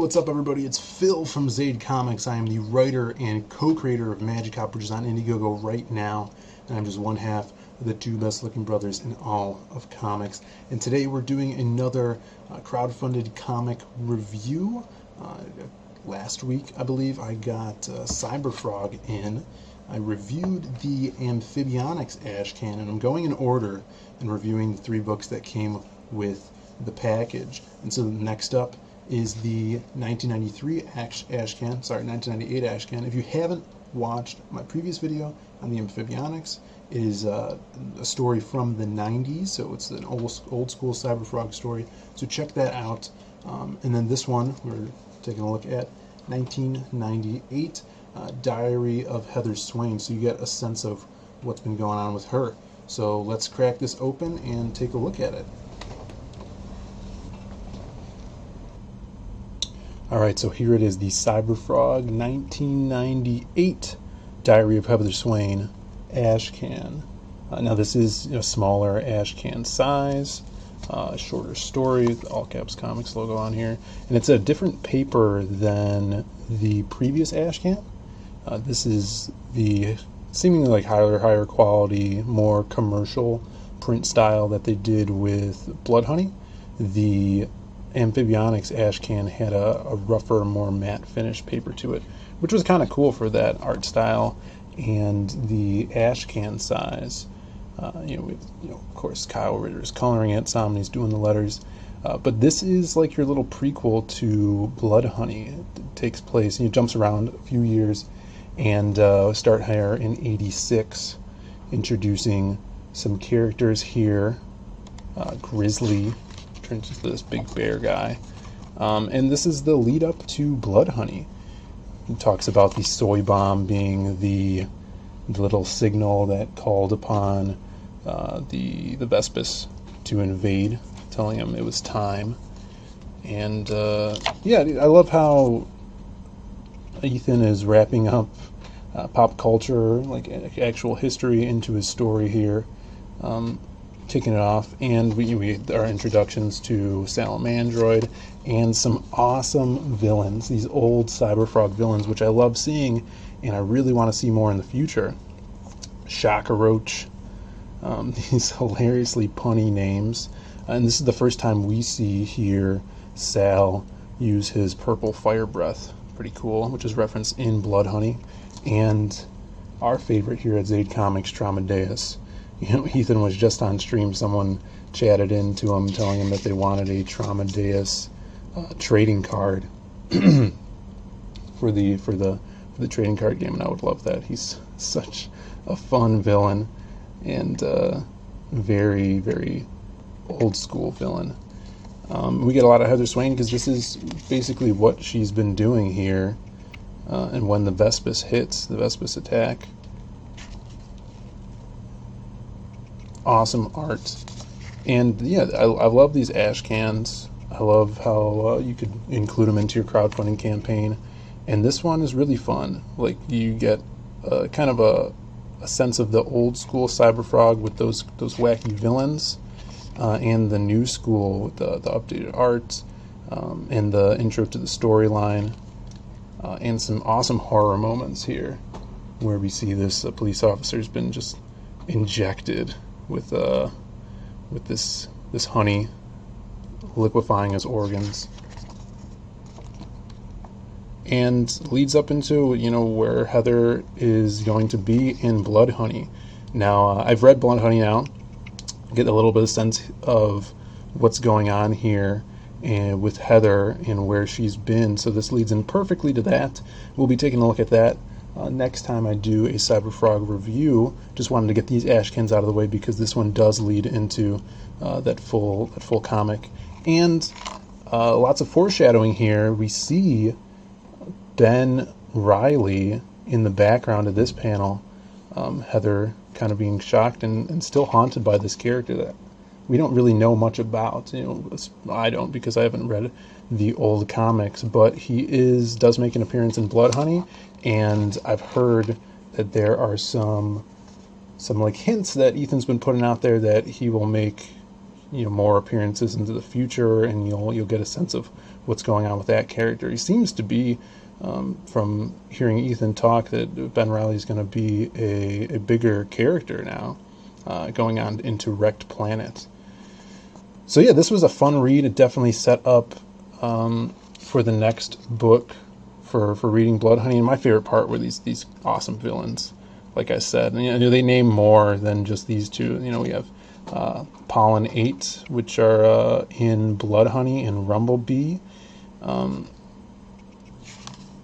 what's up everybody? It's Phil from Zade Comics. I am the writer and co-creator of Magic Hop, which is on Indiegogo right now, and I'm just one half of the two best looking brothers in all of comics. And today we're doing another crowdfunded comic review. Last week, I believe, I got CyberFrog in. I reviewed the Amphibionics Ashcan, and I'm going in order and reviewing the 3 books that came with the package. And so next up is the 1998 Ashcan. If you haven't watched my previous video on the Amphibionics, it is a story from the 90s, so it's an old school CyberFrog story. So check that out. And then this one, we're taking a look at 1998 Diary of Heather Swain, so you get a sense of what's been going on with her. So let's crack this open and take a look at it. Alright, so here it is, the CyberFrog 1998 Diary of Heather Swain Ashcan. Now this is a smaller Ashcan size, shorter story, with the all caps comics logo on here, and it's a different paper than the previous Ashcan. This is the seemingly like higher quality, more commercial print style that they did with Blood Honey. The Amphibionics Ashcan had a rougher, more matte finish paper to it, which was kind of cool for that art style. And the Ashcan size, of course, Kyle Ritter's coloring it, Somni's doing the letters, but this is like your little prequel to Blood Honey. It takes place, and it jumps around a few years, and start here in '86, introducing some characters here. Grizzly turns into this big bear guy, and this is the lead up to Blood Honey. He talks about the soy bomb being the little signal that called upon the Vespis to invade, telling him it was time. And yeah, I love how Ethan is wrapping up pop culture, like actual history, into his story here. Kicking it off, and we our introductions to Salamandroid and some awesome villains, these old CyberFrog villains, which I love seeing, and I really want to see more in the future. Shockroach, these hilariously punny names, and this is the first time we see here Sal use his purple fire breath. Pretty cool, which is referenced in Blood Honey. And our favorite here at Zade Comics, Tramadeus. Ethan was just on stream. Someone chatted into him telling him that they wanted a Tramadeus trading card for the trading card game, and I would love that. He's such a fun villain, and very, very old school villain. We get a lot of Heather Swain because this is basically what she's been doing here, and when the Vespis hits, the Vespis attack. Awesome art, and yeah, I love these Ashcans. I love how you could include them into your crowdfunding campaign, and this one is really fun. Like, you get kind of a sense of the old school CyberFrog with those wacky villains, and the new school with the updated art, and the intro to the storyline, and some awesome horror moments here, where we see this police officer's been just injected with this honey, liquefying his organs, and leads up into where Heather is going to be in Blood Honey. Now I've read Blood Honey now, get a little bit of sense of what's going on here and with Heather and where she's been, so this leads in perfectly to that. We'll be taking a look at that next time I do a CyberFrog review. Just wanted to get these Ashcans out of the way because this one does lead into that full comic, and lots of foreshadowing here. We see Ben Reilly in the background of this panel. Heather kind of being shocked and still haunted by this character that we don't really know much about. I don't, because I haven't read the old comics, but he does make an appearance in Blood Honey, and I've heard that there are some like hints that Ethan's been putting out there that he will make more appearances into the future, and you'll get a sense of what's going on with that character. He seems to be, from hearing Ethan talk, that Ben Reilly is going to be a bigger character now, going on into Wrecked Planet. So yeah, this was a fun read. It definitely set up for the next book for reading Bloodhoney. And my favorite part were these awesome villains. Like I said, and, they name more than just these two. We have Pollen 8, which are in Bloodhoney and Rumblebee.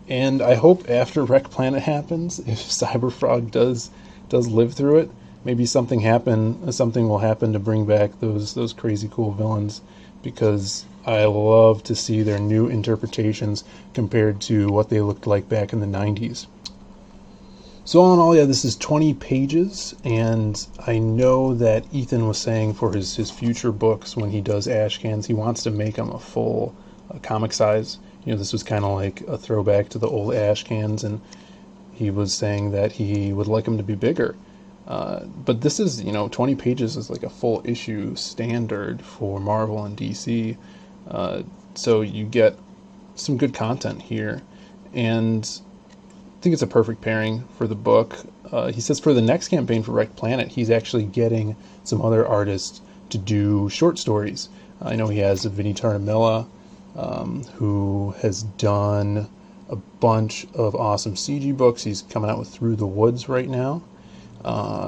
And I hope after Wreck Planet happens, if CyberFrog does live through it, maybe something will happen to bring back those crazy cool villains, because I love to see their new interpretations compared to what they looked like back in the 90s. So all in all, yeah, this is 20 pages, and I know that Ethan was saying for his future books, when he does Ashcans, he wants to make them a full comic size. This was kind of like a throwback to the old Ashcans, and he was saying that he would like them to be bigger. But this is, 20 pages is like a full issue standard for Marvel and DC. So you get some good content here, and I think it's a perfect pairing for the book. He says for the next campaign for Wrecked Planet, he's actually getting some other artists to do short stories. I know he has Vinnie Tartamella, who has done a bunch of awesome CG books. He's coming out with Through the Woods right now.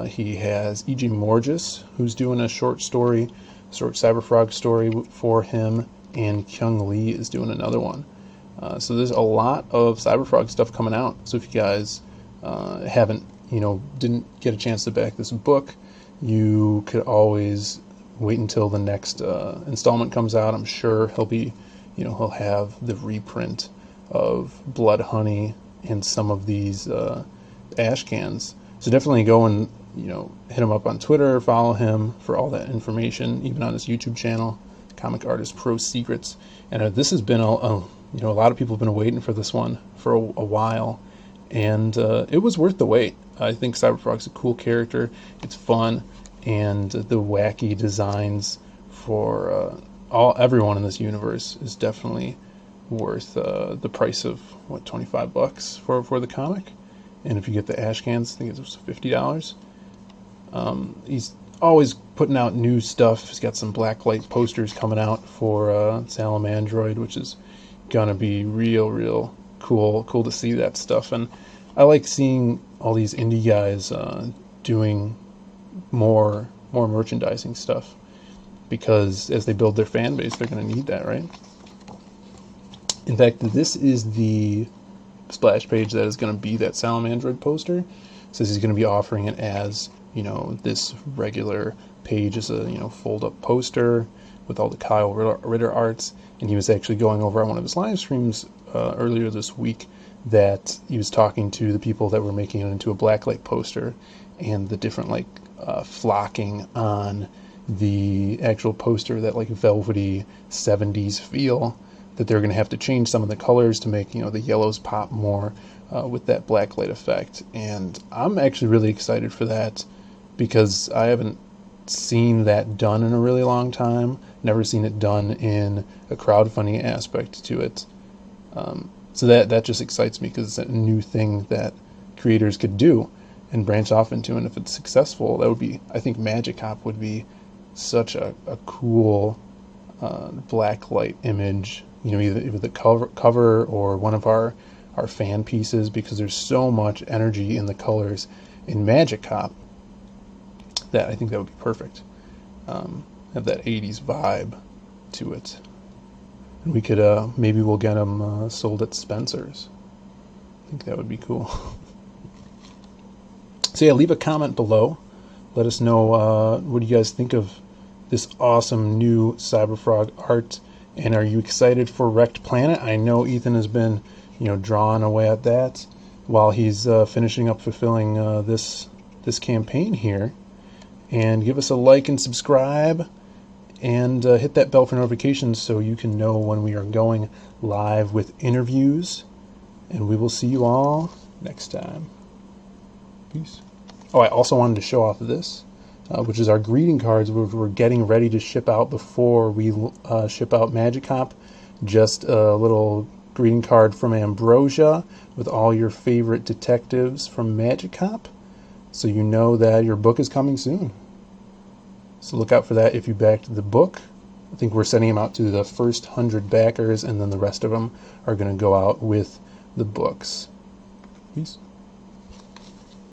He has E.G. Morgis, who's doing a short CyberFrog story for him, and Kyung Lee is doing another one. So there's a lot of CyberFrog stuff coming out. So if you guys didn't get a chance to back this book, you could always wait until the next installment comes out. I'm sure he'll have the reprint of Bloodhoney and some of these Ashcans. So definitely go and hit him up on Twitter, follow him for all that information, even on his YouTube channel, Comic Artist Pro Secrets. And this has been a lot of people have been waiting for this one for a while, and it was worth the wait. I think CyberFrog's a cool character. It's fun, and the wacky designs for everyone in this universe is definitely worth the price of $25 for the comic. And if you get the Ashcans, I think it was $50. He's always putting out new stuff. He's got some blacklight posters coming out for Salamandroid, which is gonna be real cool to see that stuff. And I like seeing all these indie guys doing more merchandising stuff, because as they build their fan base, they're going to need that, right? In fact, this is the splash page that is going to be that Salamandroid poster. It says he's going to be offering it as this regular page as a fold up poster with all the Kyle Ritter arts. And he was actually going over on one of his live streams earlier this week that he was talking to the people that were making it into a blacklight poster, and the different flocking on the actual poster, that velvety 70s feel, that they're going to have to change some of the colors to make the yellows pop more with that blacklight effect. And I'm actually really excited for that, because I haven't seen that done in a really long time. Never seen it done in a crowdfunding aspect to it. So that just excites me, because it's a new thing that creators could do and branch off into. And if it's successful, that would be, I think Magic Cop would be such a cool blacklight image, either the cover or one of our fan pieces, because there's so much energy in the colors in Magic Cop that I think that would be perfect. Have that 80s vibe to it. And we could, maybe we'll get them sold at Spencer's. I think that would be cool. So yeah, leave a comment below. Let us know what do you guys think of this awesome new CyberFrog art, and are you excited for Wrecked Planet? I know Ethan has been, drawing away at that while he's finishing up fulfilling this campaign here. And give us a like and subscribe, and hit that bell for notifications so you can know when we are going live with interviews. And we will see you all next time. Peace. Oh, I also wanted to show off this. which is our greeting cards, which we're getting ready to ship out before we ship out Magic Cop. Just a little greeting card from Ambrosia with all your favorite detectives from Magic Cop, so you know that your book is coming soon. So look out for that if you backed the book. I think we're sending them out to the first 100 backers, and then the rest of them are going to go out with the books. Peace.